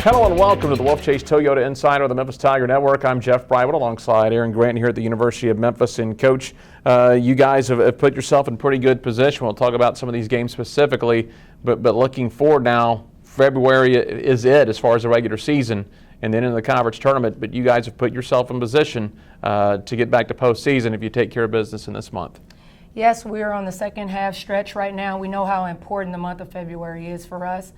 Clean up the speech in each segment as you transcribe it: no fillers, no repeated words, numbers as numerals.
Hello and welcome to the Wolfchase Toyota Insider of the Memphis Tiger Network. I'm Jeff Brywell alongside Aaron Grant here at the University of Memphis. And Coach, you guys have put yourself in pretty good position. We'll talk about some of these games specifically, but looking forward now, February is it as far as the regular season and then in the conference tournament. But you guys have put yourself in position to get back to postseason if you take care of business in this month. Yes, we are on the second half stretch right now. We know how important the month of February is for us.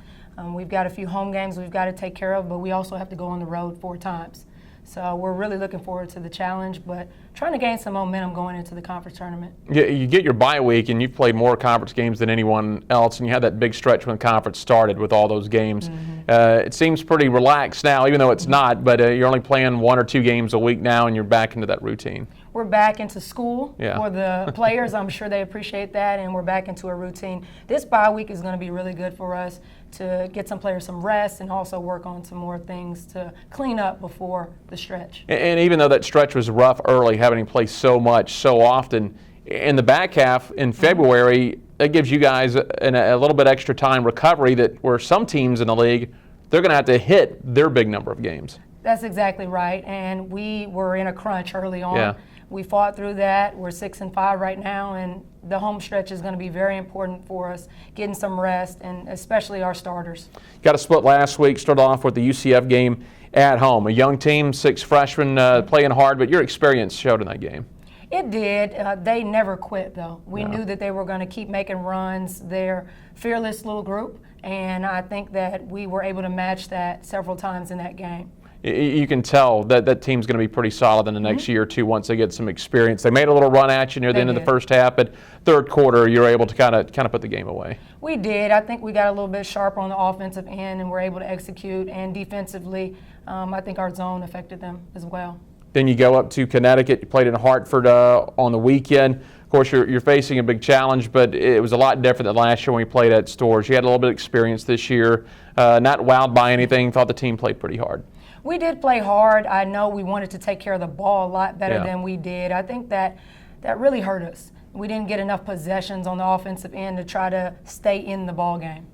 We've got a few home games we've got to take care of, but we also have to go on the road 4 times. So we're really looking forward to the challenge, but trying to gain some momentum going into the conference tournament. Yeah, you get your bye week, and you've played more conference games than anyone else, and you had that big stretch when conference started with all those games. It seems pretty relaxed now, even though it's not, but you're only playing 1 or 2 games a week now, and you're back into that routine. We're back into school for the players. I'm sure they appreciate that, and we're back into a routine. This bye week is going to be really good for us to get some players some rest and also work on some more things to clean up before the stretch. And even though that stretch was rough early, having to play so much, so often, in the back half in February, it gives you guys a little bit extra time recovery that where some teams in the league, they're going to have to hit their big number of games. That's exactly right, and we were in a crunch early on. Yeah. We fought through that. We're 6-5 right now, and the home stretch is going to be very important for us, getting some rest, and especially our starters. Got a split last week, started off with the UCF game at home. A young team, 6 freshmen playing hard, but your experience showed in that game. It did. They never quit, though. We knew that they were going to keep making runs. They're a fearless little group, and I think that we were able to match that several times in that game. You can tell that that team's going to be pretty solid in the next year or two once they get some experience. They made a little run at you near the end of the first half, but third quarter you're able to kind of put the game away. We did. I think we got a little bit sharper on the offensive end and were able to execute. And defensively, I think our zone affected them as well. Then you go up to Connecticut. You played in Hartford on the weekend. Of course, you're facing a big challenge, but it was a lot different than last year when we played at Storrs. You had a little bit of experience this year. Not wowed by anything. Thought the team played pretty hard. We did play hard. I know we wanted to take care of the ball a lot better than we did. I think that really hurt us. We didn't get enough possessions on the offensive end to try to stay in the ball game.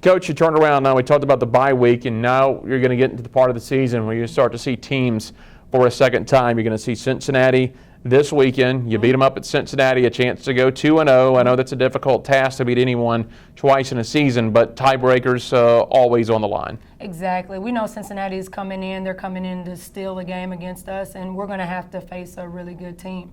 Coach, you turned around now. We talked about the bye week, and now you're going to get into the part of the season where you start to see teams for a second time. You're going to see Cincinnati this weekend. You beat them up at Cincinnati, a chance to go 2-0. I know that's a difficult task to beat anyone twice in a season, but tiebreakers always on the line. Exactly. We know Cincinnati is coming in. They're coming in to steal a game against us, and we're going to have to face a really good team.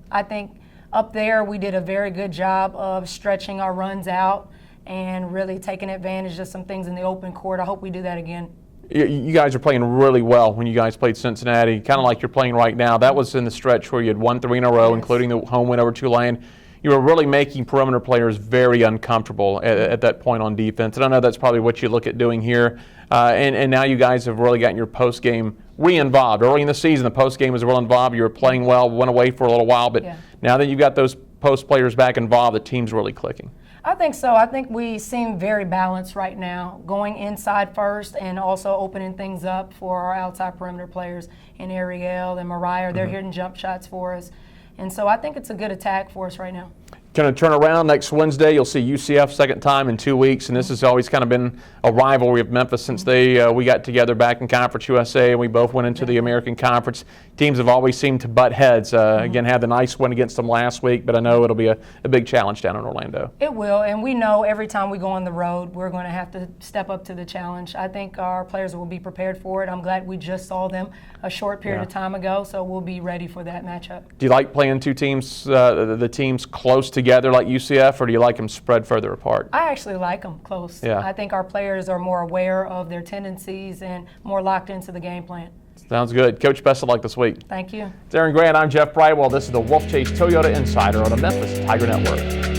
I think up there we did a very good job of stretching our runs out and really taking advantage of some things in the open court. I hope we do that again. You guys are playing really well when you guys played Cincinnati, kind of like you're playing right now. That was in the stretch where you had won 3 in a row, including the home win over Tulane. You were really making perimeter players very uncomfortable at that point on defense. And I know that's probably what you look at doing here. And now you guys have really gotten your post-game re-involved. Early in the season, the post-game was real involved. You were playing well, went away for a little while. But now that you've got those post players back involved, the team's really clicking. I think so. I think we seem very balanced right now, going inside first and also opening things up for our outside perimeter players in Ariel and Mariah. They're hitting jump shots for us. And so I think it's a good attack for us right now. Going to turn around next Wednesday. You'll see UCF second time in 2 weeks, and this has always kind of been a rivalry of Memphis since we got together back in Conference USA, and we both went into the American Conference. Teams have always seemed to butt heads. Again, had the nice win against them last week, but I know it'll be a big challenge down in Orlando. It will, and we know every time we go on the road, we're going to have to step up to the challenge. I think our players will be prepared for it. I'm glad we just saw them a short period of time ago, so we'll be ready for that matchup. Do you like playing 2 teams, the teams close together like UCF, or do you like them spread further apart? I actually like them close. I think our players are more aware of their tendencies and more locked into the game plan. Sounds good. Coach, best of luck this week. Thank you. It's Aaron Grant. I'm Jeff Brywell. This is the Wolfchase Toyota Insider on the Memphis Tiger Network.